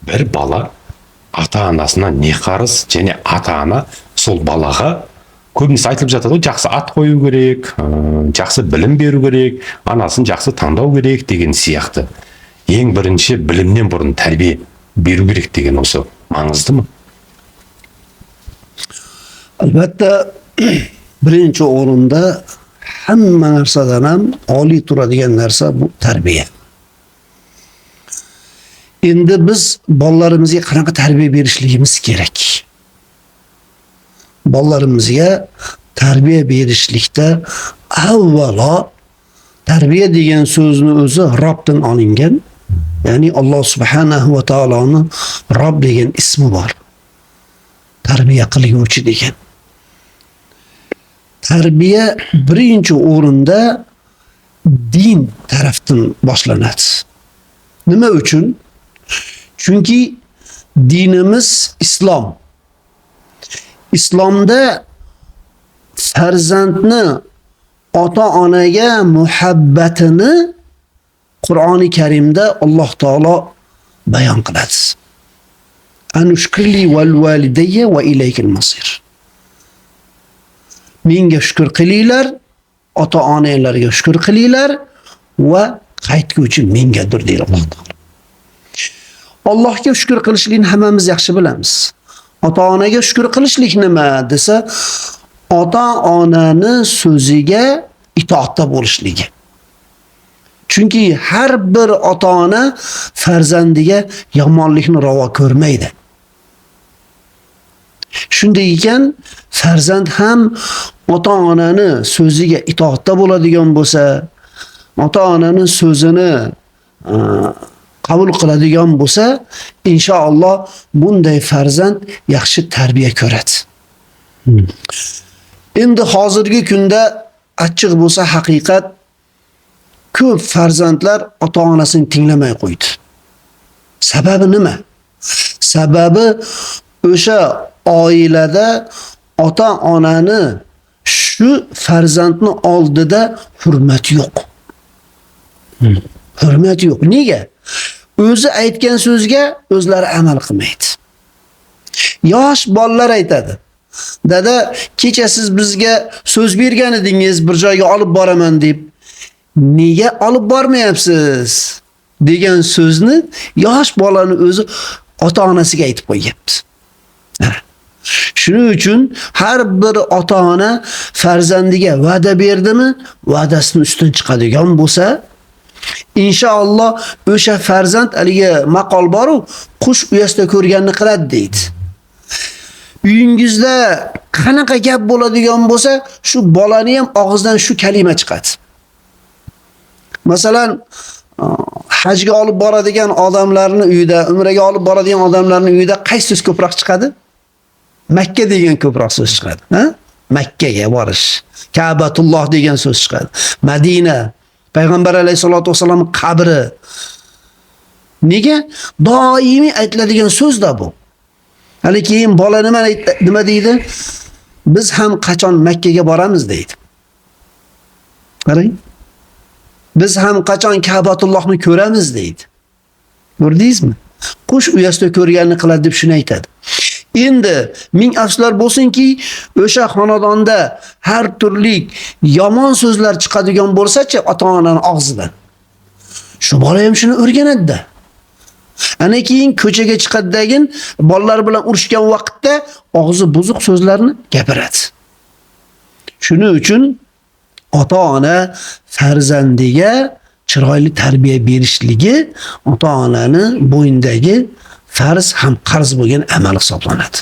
Bir bala ата-анасына не қарыз және ата-ана сол балаға көбінесе айтылып жатады ғой, жақсы ат қою керек, жақсы білім беру керек, анасын жақсы таңдау керек деген сияқты. Ең бірінші білімнен бұрын тәрбие беру керек деген осы маңызды ма? Albatta birinchi o'rinda hamma narsadan ham oliy turadigan narsa bu tarbiya. Endi biz bolalarimizga qanaqa tarbiya berishligimiz kerak? Bolalarimizga tarbiya berishlikda avvalo tarbiya degan so'zni o'zi Robbdan olingan. Ya'ni Alloh subhanahu va taoloning Robb degan ismi bor. Tarbiya qilguvchi degan. Tarbiya birinchi o'rinda din tarafdan boshlanadi. Nima uchun? Chunki dinimiz Islom. Islomda farzandni ota-onaga muhabbatini Qur'oni Karimda Alloh taolo bayon qiladi. Anushkurli val validayya va ilaykal masir. Menga shukr qilinglar, ota-onalarga shukr qilinglar va qaytguvchi mengadir deydi Alloh taolo. Allohga shukr qilishlikni hammamiz yaxshi bilamiz. Ota-onaga shukr qilishlik nima desa, ota-onani so'ziga itoatda bo'lishligi. Chunki har bir ota-ona farzandiga yomonlikni ravo ko'rmaydi. Shunday ekan, farzand ham ota-onani so'ziga itoatda bo'ladigan bo'lsa, ota-onaning so'zini qabul qiladigan bo'lsa, inshaalloh bunday farzand yaxshi tarbiya ko'radi. Endi hozirgi kunda achchiq bo'lsa haqiqat ko'p farzandlar ota-onasini tinglamay qo'ydi. Sababi nima? Sababi o'sha oilada ota-onani shu farzandni oldida hurmat yo'q. Hurmat yo'q. Nega? O'zi aytgan so'zga o'zlari amal qilmaydi. Yosh bolalar aytadi. Dada, kecha siz bizga so'z bergan edingiz, bir joyga olib boraman deb. Nega olib bormayapsiz? Degan so'zni yosh bolani o'zi ota-onasiga aytib qo'yapti. Shuning uchun har bir ota-ona farzandiga va'da berdimi, va'dasini ustidan chiqadigan bo'lsa, inshaalloh o'sha farzand haligi maqol boru, qush uyasida ko'rganini qiladi deydi. Uyingizda qanaqa gap bo'ladigan bo'lsa, shu bolani ham og'zidan shu kalima chiqadi. Masalan, hajga olib boradigan odamlarning uyida, umraga olib boradigan odamlarning uyida qaysi so'z ko'proq chiqadi? Makka degan ko'proq so'z chiqadi, ha? Makkaga borish, Ka'batulloh degan so'z chiqadi. Madina, Payg'ambar alayhisolatu vasallam qabri. Nega? Doimiy aytiladigan so'zda bu. Hali keyin bola nima deydi? Biz ham qachon Makkaga boramiz deydi. Qarang. Biz ham qachon Ka'batullohni ko'ramiz deydi. Ko'rdingizmi? Qush uyasida ko'rganini qiladi deb shuni aytadi. Endi ming afsuslar bo'lsinki, o'sha xonadonda har turli yomon so'zlar chiqadigan bo'lsa-chi ota-onaning og'zidan. Shu bola ham shuni o'rganadi-da. Ana keyin ko'chaga chiqadidagin bolalar bilan urushgan vaqtda og'zi buzuq so'zlarni gapiradi. Shuning uchun ota-ona farzandiga chiroyli tarbiya berishligi ota-onaning bo'yindagi farz ham qarz bo'lgan amal hisoblanadi.